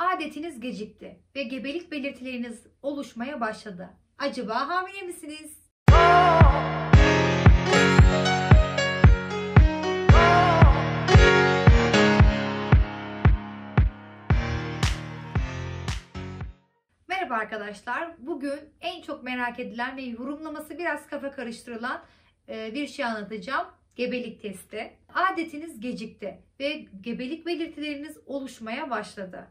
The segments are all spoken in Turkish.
Adetiniz gecikti ve gebelik belirtileriniz oluşmaya başladı. Acaba hamile misiniz? Merhaba arkadaşlar. Bugün en çok merak edilen ve yorumlaması biraz kafa karıştırılan bir şey anlatacağım. Gebelik testi. Adetiniz gecikti ve gebelik belirtileriniz oluşmaya başladı.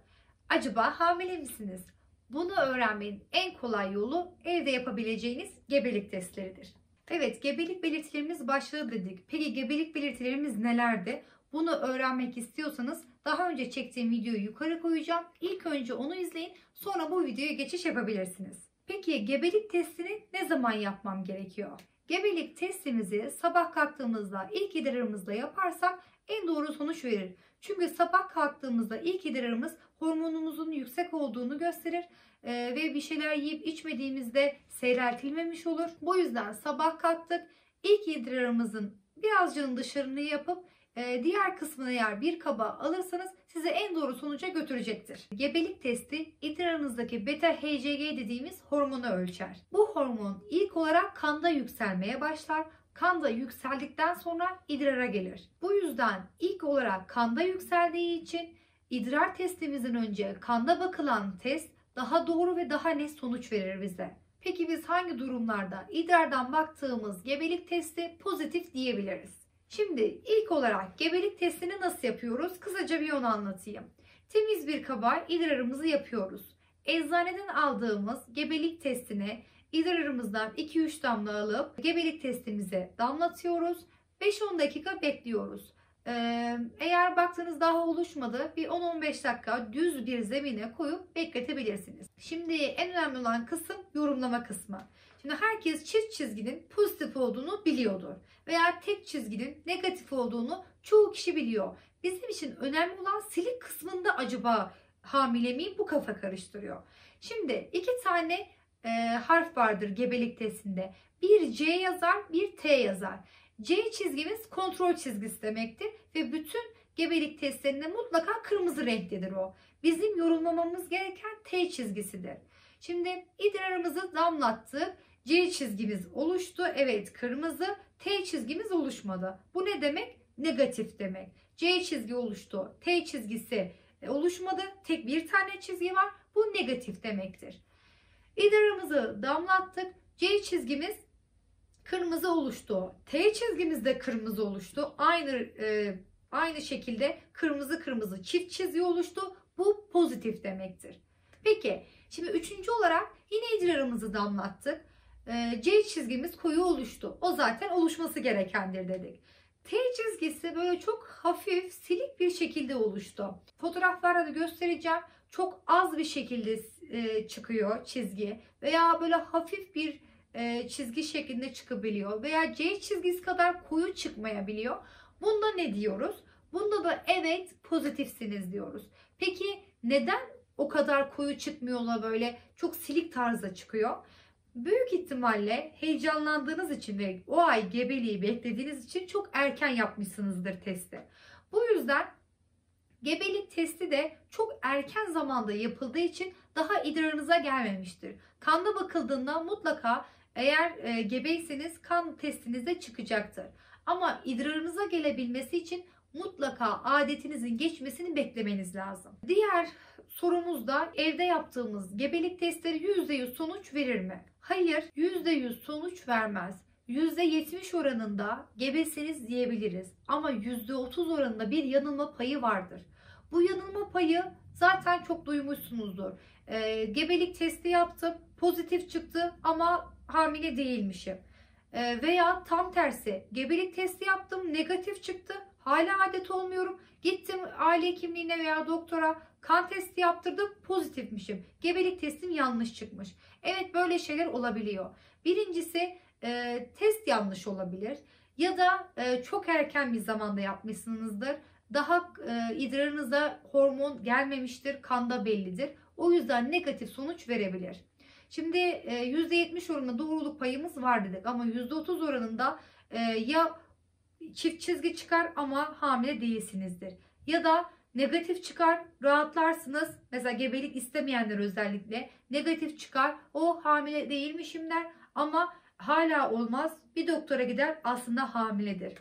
Acaba hamile misiniz? Bunu öğrenmenin en kolay yolu evde yapabileceğiniz gebelik testleridir. Evet, gebelik belirtilerimiz başladı dedik. Peki gebelik belirtilerimiz nelerdi? Bunu öğrenmek istiyorsanız daha önce çektiğim videoyu yukarı koyacağım. İlk önce onu izleyin, sonra bu videoya geçiş yapabilirsiniz. Peki gebelik testini ne zaman yapmam gerekiyor? Gebelik testimizi sabah kalktığımızda ilk idrarımızla yaparsak en doğru sonuç verir. Çünkü sabah kalktığımızda ilk idrarımız hormonumuzun yüksek olduğunu gösterir ve bir şeyler yiyip içmediğimizde seyreltilmemiş olur. Bu yüzden sabah kalktık, ilk idrarımızın birazcık dışarını yapıp diğer kısmını eğer bir kaba alırsanız sizi en doğru sonuca götürecektir. Gebelik testi idrarınızdaki beta-HCG dediğimiz hormonu ölçer. Bu hormon ilk olarak kanda yükselmeye başlar. Kanda yükseldikten sonra idrara gelir. Bu yüzden ilk olarak kanda yükseldiği için idrar testimizden önce kanda bakılan test daha doğru ve daha net sonuç verir bize. Peki biz hangi durumlarda idrardan baktığımız gebelik testi pozitif diyebiliriz? Şimdi ilk olarak gebelik testini nasıl yapıyoruz? Kısaca bir onu anlatayım. Temiz bir kaba idrarımızı yapıyoruz. Eczaneden aldığımız gebelik testini idrarımızdan 2-3 damla alıp gebelik testimize damlatıyoruz. 5-10 dakika bekliyoruz. Eğer baktığınız daha oluşmadı, bir 10-15 dakika düz bir zemine koyup bekletebilirsiniz. Şimdi en önemli olan kısım yorumlama kısmı. Şimdi herkes çift çizginin pozitif olduğunu biliyordur veya tek çizginin negatif olduğunu çoğu kişi biliyor. Bizim için önemli olan silik kısmında acaba hamile miyim, bu kafa karıştırıyor. Şimdi iki tane harf vardır gebelik testinde. Bir C yazar, bir T yazar. C çizgimiz kontrol çizgisi demektir ve bütün gebelik testlerinde mutlaka kırmızı renktedir o. Bizim yorumlamamız gereken T çizgisidir. Şimdi idrarımızı damlattık. C çizgimiz oluştu. Evet, kırmızı. T çizgimiz oluşmadı. Bu ne demek? Negatif demek. C çizgi oluştu. T çizgisi oluşmadı. Tek bir tane çizgi var. Bu negatif demektir. İdrarımızı damlattık. C çizgimiz kırmızı oluştu. T çizgimiz de kırmızı oluştu. Aynı şekilde kırmızı kırmızı çift çizgi oluştu. Bu pozitif demektir. Peki şimdi üçüncü olarak yine idrarımızı damlattık. C çizgimiz koyu oluştu. O zaten oluşması gerekendir dedik. T çizgisi böyle çok hafif silik bir şekilde oluştu. Fotoğraflarda da göstereceğim. Çok az bir şekilde çıkıyor çizgi veya böyle hafif bir çizgi şeklinde çıkabiliyor veya C çizgisi kadar koyu çıkmayabiliyor. Bunda ne diyoruz? Bunda da evet pozitifsiniz diyoruz. Peki neden o kadar koyu çıkmıyor da böyle çok silik tarzda çıkıyor? Büyük ihtimalle heyecanlandığınız için ve o ay gebeliği beklediğiniz için çok erken yapmışsınızdır testi. Bu yüzden gebelik testi de çok erken zamanda yapıldığı için daha idrarınıza gelmemiştir. Kanda bakıldığında mutlaka eğer gebeyseniz kan testinizde çıkacaktır. Ama idrarınıza gelebilmesi için mutlaka adetinizin geçmesini beklemeniz lazım. Diğer sorumuz da evde yaptığımız gebelik testleri %100 sonuç verir mi? Hayır, %100 sonuç vermez. %70 oranında gebesiniz diyebiliriz. Ama %30 oranında bir yanılma payı vardır. Bu yanılma payı zaten çok duymuşsunuzdur. Gebelik testi yaptım, pozitif çıktı ama hamile değilmişim. Veya tam tersi, gebelik testi yaptım, negatif çıktı, hala adet olmuyorum. Gittim aile hekimliğine veya doktora, kan testi yaptırdım, pozitifmişim. Gebelik testim yanlış çıkmış. Evet, böyle şeyler olabiliyor. Birincisi test yanlış olabilir ya da çok erken bir zamanda yapmışsınızdır. Daha idrarınıza hormon gelmemiştir, kanda bellidir. O yüzden negatif sonuç verebilir. Şimdi %70 oranında doğruluk payımız var dedik ama %30 oranında ya çift çizgi çıkar ama hamile değilsinizdir. Ya da negatif çıkar, rahatlarsınız. Mesela mesela gebelik istemeyenler özellikle negatif çıkar. O hamile değilmişim der ama hala olmaz. Bir doktora gider, aslında hamiledir.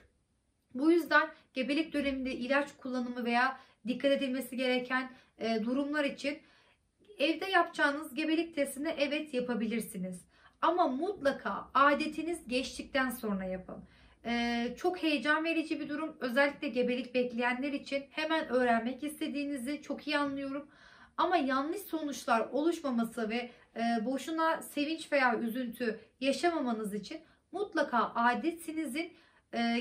Bu yüzden gebelik döneminde ilaç kullanımı veya dikkat edilmesi gereken durumlar için evde yapacağınız gebelik testini evet yapabilirsiniz. Ama mutlaka adetiniz geçtikten sonra yapın. Çok heyecan verici bir durum. Özellikle gebelik bekleyenler için hemen öğrenmek istediğinizi çok iyi anlıyorum. Ama yanlış sonuçlar oluşmaması ve boşuna sevinç veya üzüntü yaşamamanız için mutlaka adetinizin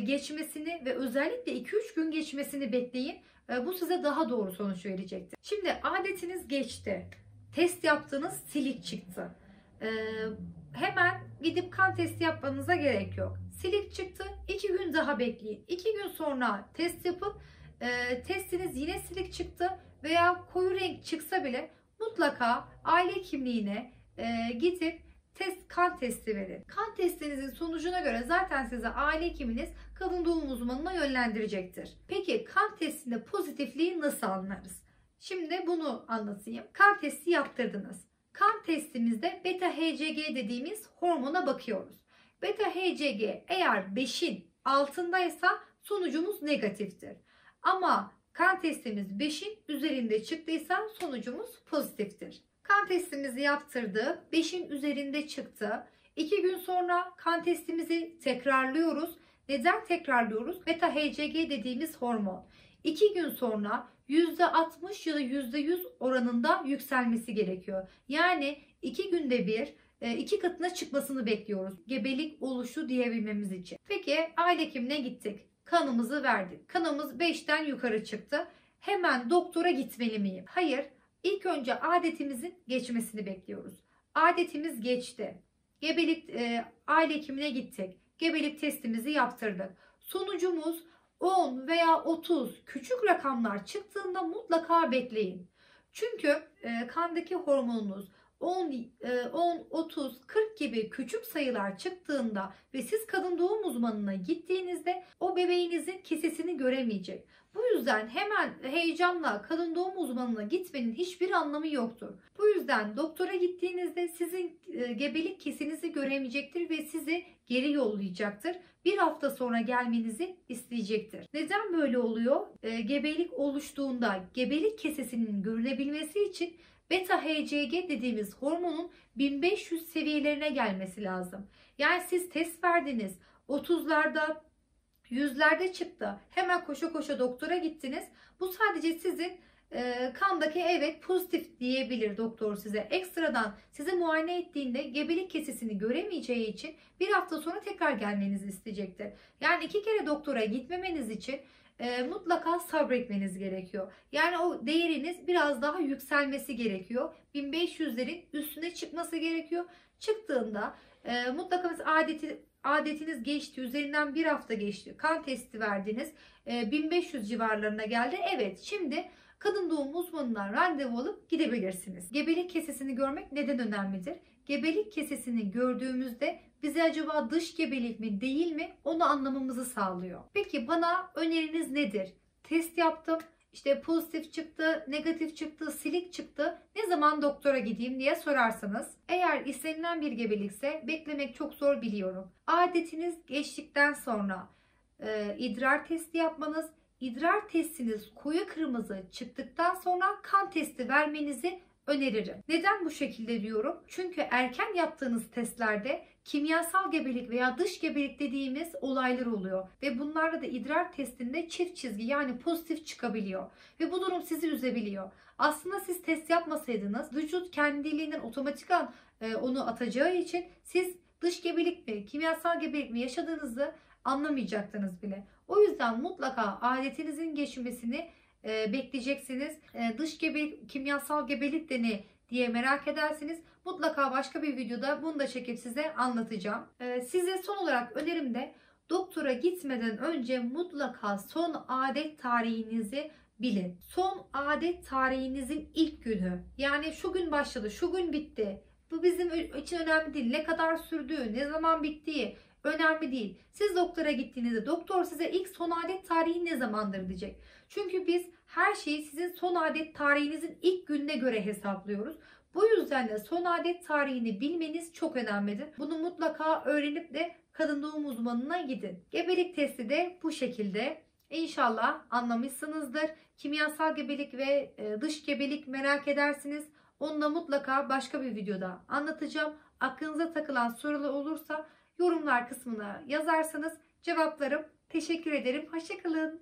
geçmesini ve özellikle 2-3 gün geçmesini bekleyin. Bu size daha doğru sonuç verecektir. Şimdi adetiniz geçti. Test yaptığınız silik çıktı. Hemen gidip kan testi yapmanıza gerek yok. Silik çıktı. 2 gün daha bekleyin. 2 gün sonra test yapın. Testiniz yine silik çıktı veya koyu renk çıksa bile mutlaka aile hekimliğine gidip kan testi verin. Kan testinizin sonucuna göre zaten size aile hekiminiz kadın doğum uzmanına yönlendirecektir. Peki kan testinde pozitifliği nasıl anlarız? Şimdi bunu anlatayım. Kan testi yaptırdınız. Kan testimizde beta HCG dediğimiz hormona bakıyoruz. Beta HCG eğer 5'in altındaysa sonucumuz negatiftir. Ama kan testimiz 5'in üzerinde çıktıysa sonucumuz pozitiftir. Kan testimizi yaptırdı. 5'in üzerinde çıktı. 2 gün sonra kan testimizi tekrarlıyoruz. Neden tekrarlıyoruz? Beta HCG dediğimiz hormon 2 gün sonra %60 ya da %100 oranında yükselmesi gerekiyor. Yani 2 günde bir 2 katına çıkmasını bekliyoruz. Gebelik oluşu diyebilmemiz için. Peki aile hekimine gittik. Kanımızı verdik. Kanımız 5'ten yukarı çıktı. Hemen doktora gitmeli miyim? Hayır. İlk önce adetimizin geçmesini bekliyoruz. Adetimiz geçti. Gebelik aile hekimine gittik. Gebelik testimizi yaptırdık. Sonucumuz 10 veya 30 küçük rakamlar çıktığında mutlaka bekleyin. Çünkü kandaki hormonunuz 10, 30, 40 gibi küçük sayılar çıktığında ve siz kadın doğum uzmanına gittiğinizde o bebeğinizin kesesini göremeyecek. Bu yüzden hemen heyecanla kadın doğum uzmanına gitmenin hiçbir anlamı yoktur. Bu yüzden doktora gittiğinizde sizin gebelik kesenizi göremeyecektir ve sizi geri yollayacaktır. Bir hafta sonra gelmenizi isteyecektir. Neden böyle oluyor? Gebelik oluştuğunda gebelik kesesinin görülebilmesi için beta HCG dediğimiz hormonun 1500 seviyelerine gelmesi lazım. Yani siz test verdiniz, 30'larda 100'lerde çıktı. Hemen koşa koşa doktora gittiniz. Bu sadece sizin kandaki evet pozitif diyebilir doktor size. Ekstradan size muayene ettiğinde gebelik kesesini göremeyeceği için bir hafta sonra tekrar gelmenizi isteyecektir. Yani 2 kere doktora gitmemeniz için mutlaka sabretmeniz gerekiyor. Yani o değeriniz biraz daha yükselmesi gerekiyor. 1500'lerin üstüne çıkması gerekiyor. Çıktığında mutlaka adetiniz geçti, üzerinden bir hafta geçti, kan testi verdiniz, 1500 civarlarına geldi. Evet, şimdi kadın doğum uzmanından randevu alıp gidebilirsiniz. Gebelik kesesini görmek neden önemlidir? Gebelik kesesini gördüğümüzde bize acaba dış gebelik mi değil mi onu anlamamızı sağlıyor. Peki bana öneriniz nedir? Test yaptım, işte pozitif çıktı, negatif çıktı, silik çıktı. Ne zaman doktora gideyim diye sorarsanız, eğer istenilen bir gebelikse beklemek çok zor biliyorum. Adetiniz geçtikten sonra idrar testi yapmanız, idrar testiniz koyu kırmızı çıktıktan sonra kan testi vermenizi öneririm. Neden bu şekilde diyorum? Çünkü erken yaptığınız testlerde kimyasal gebelik veya dış gebelik dediğimiz olaylar oluyor. Ve bunlarda da idrar testinde çift çizgi yani pozitif çıkabiliyor. Ve bu durum sizi üzebiliyor. Aslında siz test yapmasaydınız vücut kendiliğinden otomatikman onu atacağı için siz dış gebelik mi, kimyasal gebelik mi yaşadığınızı anlamayacaktınız bile. O yüzden mutlaka adetinizin geçmesini bekleyeceksiniz. Dış gebelik, kimyasal gebelik de ne diye merak edersiniz. Mutlaka başka bir videoda bunu da çekip size anlatacağım. Size son olarak önerim de doktora gitmeden önce mutlaka son adet tarihinizi bilin. Son adet tarihinizin ilk günü. Yani şu gün başladı, şu gün bitti. Bu bizim için önemli değil. Ne kadar sürdüğü, ne zaman bittiği Önemli değil. Siz doktora gittiğinizde doktor size ilk son adet tarihi ne zamandır diyecek. Çünkü biz her şeyi sizin son adet tarihinizin ilk gününe göre hesaplıyoruz. Bu yüzden de son adet tarihini bilmeniz çok önemlidir. Bunu mutlaka öğrenip de kadın doğum uzmanına gidin. Gebelik testi de bu şekilde. İnşallah anlamışsınızdır. Kimyasal gebelik ve dış gebelik merak edersiniz. Onu da mutlaka başka bir videoda anlatacağım. Aklınıza takılan sorular olursa yorumlar kısmına yazarsanız cevaplarım. Teşekkür ederim. Hoşça kalın.